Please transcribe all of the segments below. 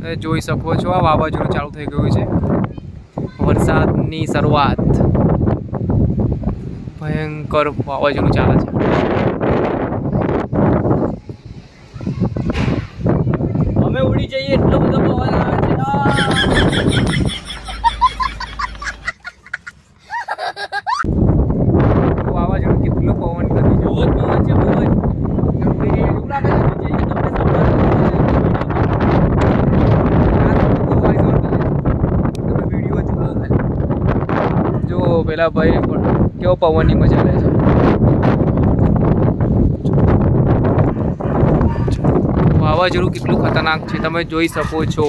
તમે જોઈ શકો છો આ વાવાઝોડું ચાલુ થઈ ગયું છે. વરસાદની શરૂઆત, ભયંકર વાવાઝોડું ચાલે છે. અમે ઉડી જઈએ એટલો બધો પવન આવે છે. વાવાઝોડું કેટલો પવન કરી બહુ જ પવન છે, બહુ જ. એવું લાગે છે કે જઈએ તમને વિડીયો જુઓ ખાલી. જો પેલા ભાઈ પણ કેવો પવનની મજા લે છે. વાવાઝોડું કેટલું ખતરનાક છે તમે જોઈ શકો છો.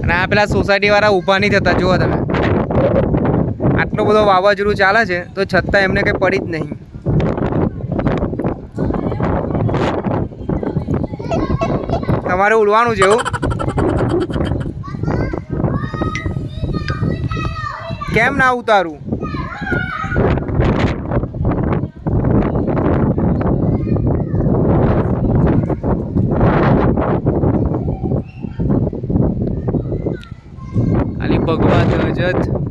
અને આ પેલા સોસાયટી વાળા ઊભા નહીં થતા. જુઓ તમે, આટલો બધો વાવાઝોડું ચાલે છે તો છતાં એમને કંઈ પડી જ નહીં. તમારે ઉડવાનું છે એવું? કેમ ના ઉતારું? ખાલી ભગવા ધ્વજ જ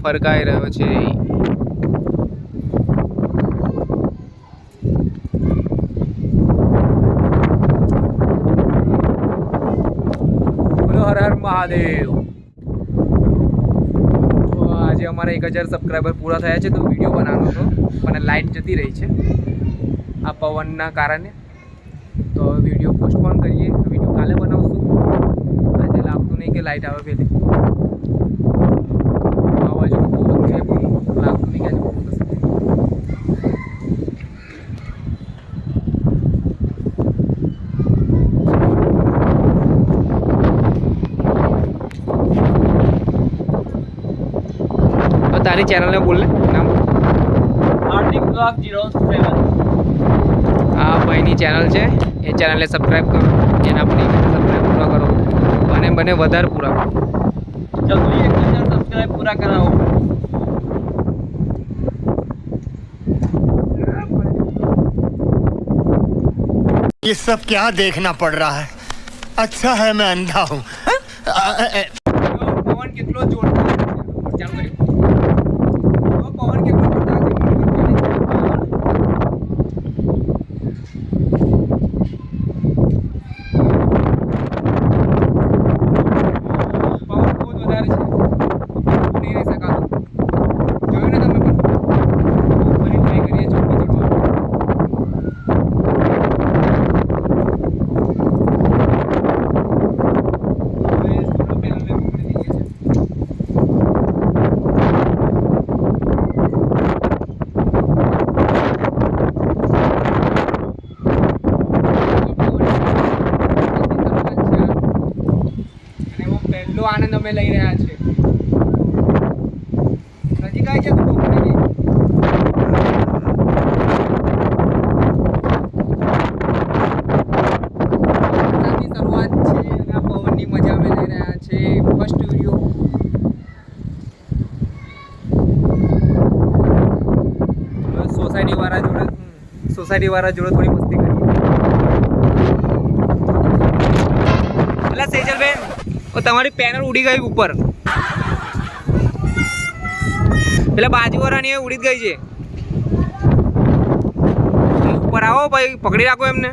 ફરકાઈ રહ્યો છે. હર હર મહાદેવ. આજે અમારા 1000 સબસ્ક્રાઈબર પૂરા થયા છે તો વિડીયો બનાવવાનો હતો, પણ લાઇટ જતી રહી છે આ પવનના કારણે. તો વિડીયો પોસ્ટપોન કરીએ. વિડીયો કાલે બનાવશું. આજે લાગતું નહીં કે લાઇટ આવે પહેલી. વાવાઝોડું બહુ છે પણ લાગતું નહીં કે આજે બહુ થશે. તારી ચેનલ ને બોલ ને નામ. હાર્દિક બ્લોગ 07. આ ભાઈની ચેનલ છે, એ ચેનલને સબસ્ક્રાઈબ કરો. એના પણ સબસ્ક્રાઈબ પૂરા કરો અને મને વધારે પૂરા કરો. જલ્દી 1000 સબસ્ક્રાઇબ પૂરા કરાવો. ये सब क्या देखना पड़ रहा है? अच्छा है मैं अंधा हूँ. પવન કેટલો જોરદાર છે. ચાલુ કરી. પવન કેટલો જોરદાર છે. પવન બહુ જ વધારે છે. નહીં રહી શકાતું. જોયું ને તમે પણ. ફરી ટ્રાય કરીએ ચોકી ચડવાનું. આનંદ અમે લઈ રહ્યા છે. નજીક આવી છે તો ટોપલી વરસાદની શરૂઆત છે અને આ પવનની મજા અમે લઈ રહ્યા છે. First video. સોસાયટી વાળા જોડે થોડી મસ્તી કરીએ. એટલે સેજલબેન, તમારી પેનલ ઉડી ગઈ ઉપર. પેલા બાજુવાળાની ઉડી ગઈ છે. ઉપર આવો ભાઈ, પકડી રાખો એમને.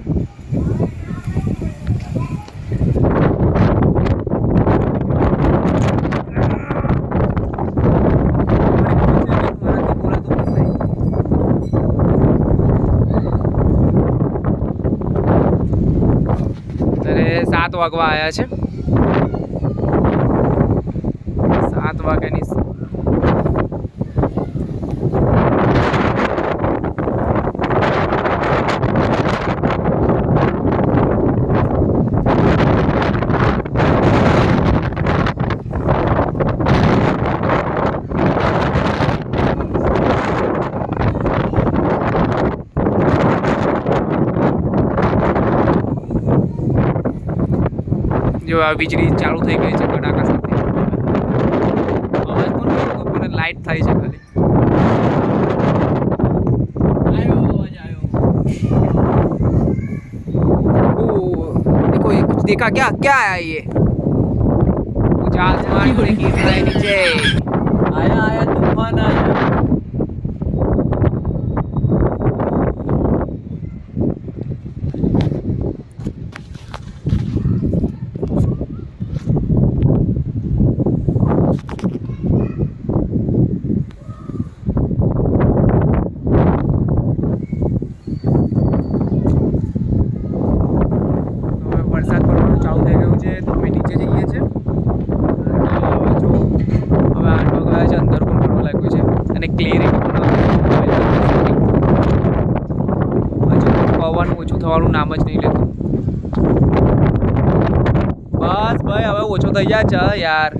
અત્યારે 7 વાગવા આવ્યા છે. 7 વાગ્યાની જો આ વીજળી ચાલુ થઈ ગઈ છે કડાકા સાથે. क्या क्या क्या है ये कुछ आसमान से गिर रहा है नीचे आया आया तूफान आया વરસાદ પડવાનું ચાલુ થઈ ગયું છે તો અમે નીચે જઈએ છીએ હવે જો હવે આટલો ગયા છે અંદર પણ પડવા લાગ્યું છે અને ક્લિયરિટી હજુ પવન ઓછું થવાનું નામ જ નહીં લેતું બસ ભાઈ હવે ઓછો થઈ જાય છે યાર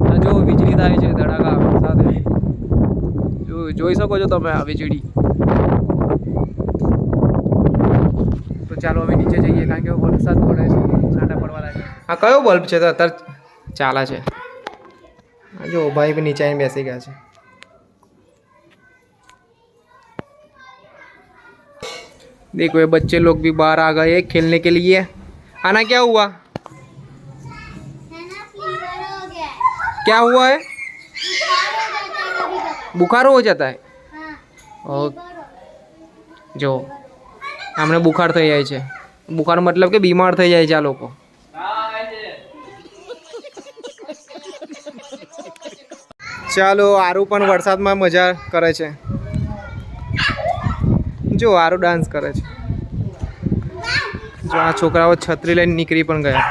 આ જો વીજળી થાય છે ધડાકા સાથે જોઈ શકો છો તમે આ વીજળી તો ચાલો હવે નીચે જઈએ કારણ કે વરસાદ પડે છે છાંટા પડવા લાગે આ કયો બલ્બ છે તો અત્યારે ચાલે છે આ જો ભાઈ બી નીચે આવીને બેસી ગયા છે देखो ये बच्चे लोग भी बाहर आ गए खेलने के लिए आना क्या हुआ क्या हुआ है बुखार हो जाता है और जो हमने बुखार થઈ જાય છે बुखार मतलब કે બીમાર થઈ જાય છે આ લોકો ચાલો આરુ પણ વરસાદમાં મજા કરે છે જો આરુ ડાન્સ કરે છે જો આ છોકરાઓ છત્રી લઈને નીકળી પણ ગયા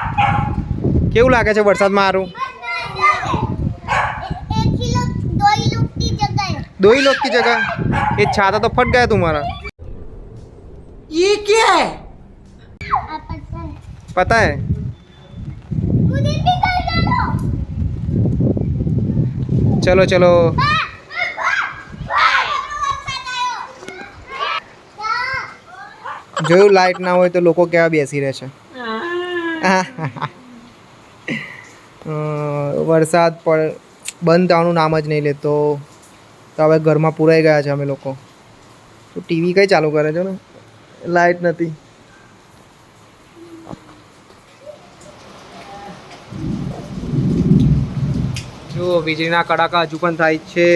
કેવું લાગે છે વરસાદમાં આરુ दो ही लोग की जगह ये छाता तो फट गया तुम्हारा ये क्या है पता है चलो चलो જોયું લાઇટ ના હોય તો લોકો કેવા બેસી રહે છે વરસાદ બંધ થવાનું નામ જ નહીં લેતો તો હવે ઘરમાં પુરાઈ ગયા છે અમે લોકો તો ટીવી કઈ ચાલુ કરે છે ને લાઇટ નથી જો વીજળીના કડાકા હજુ પણ થાય છે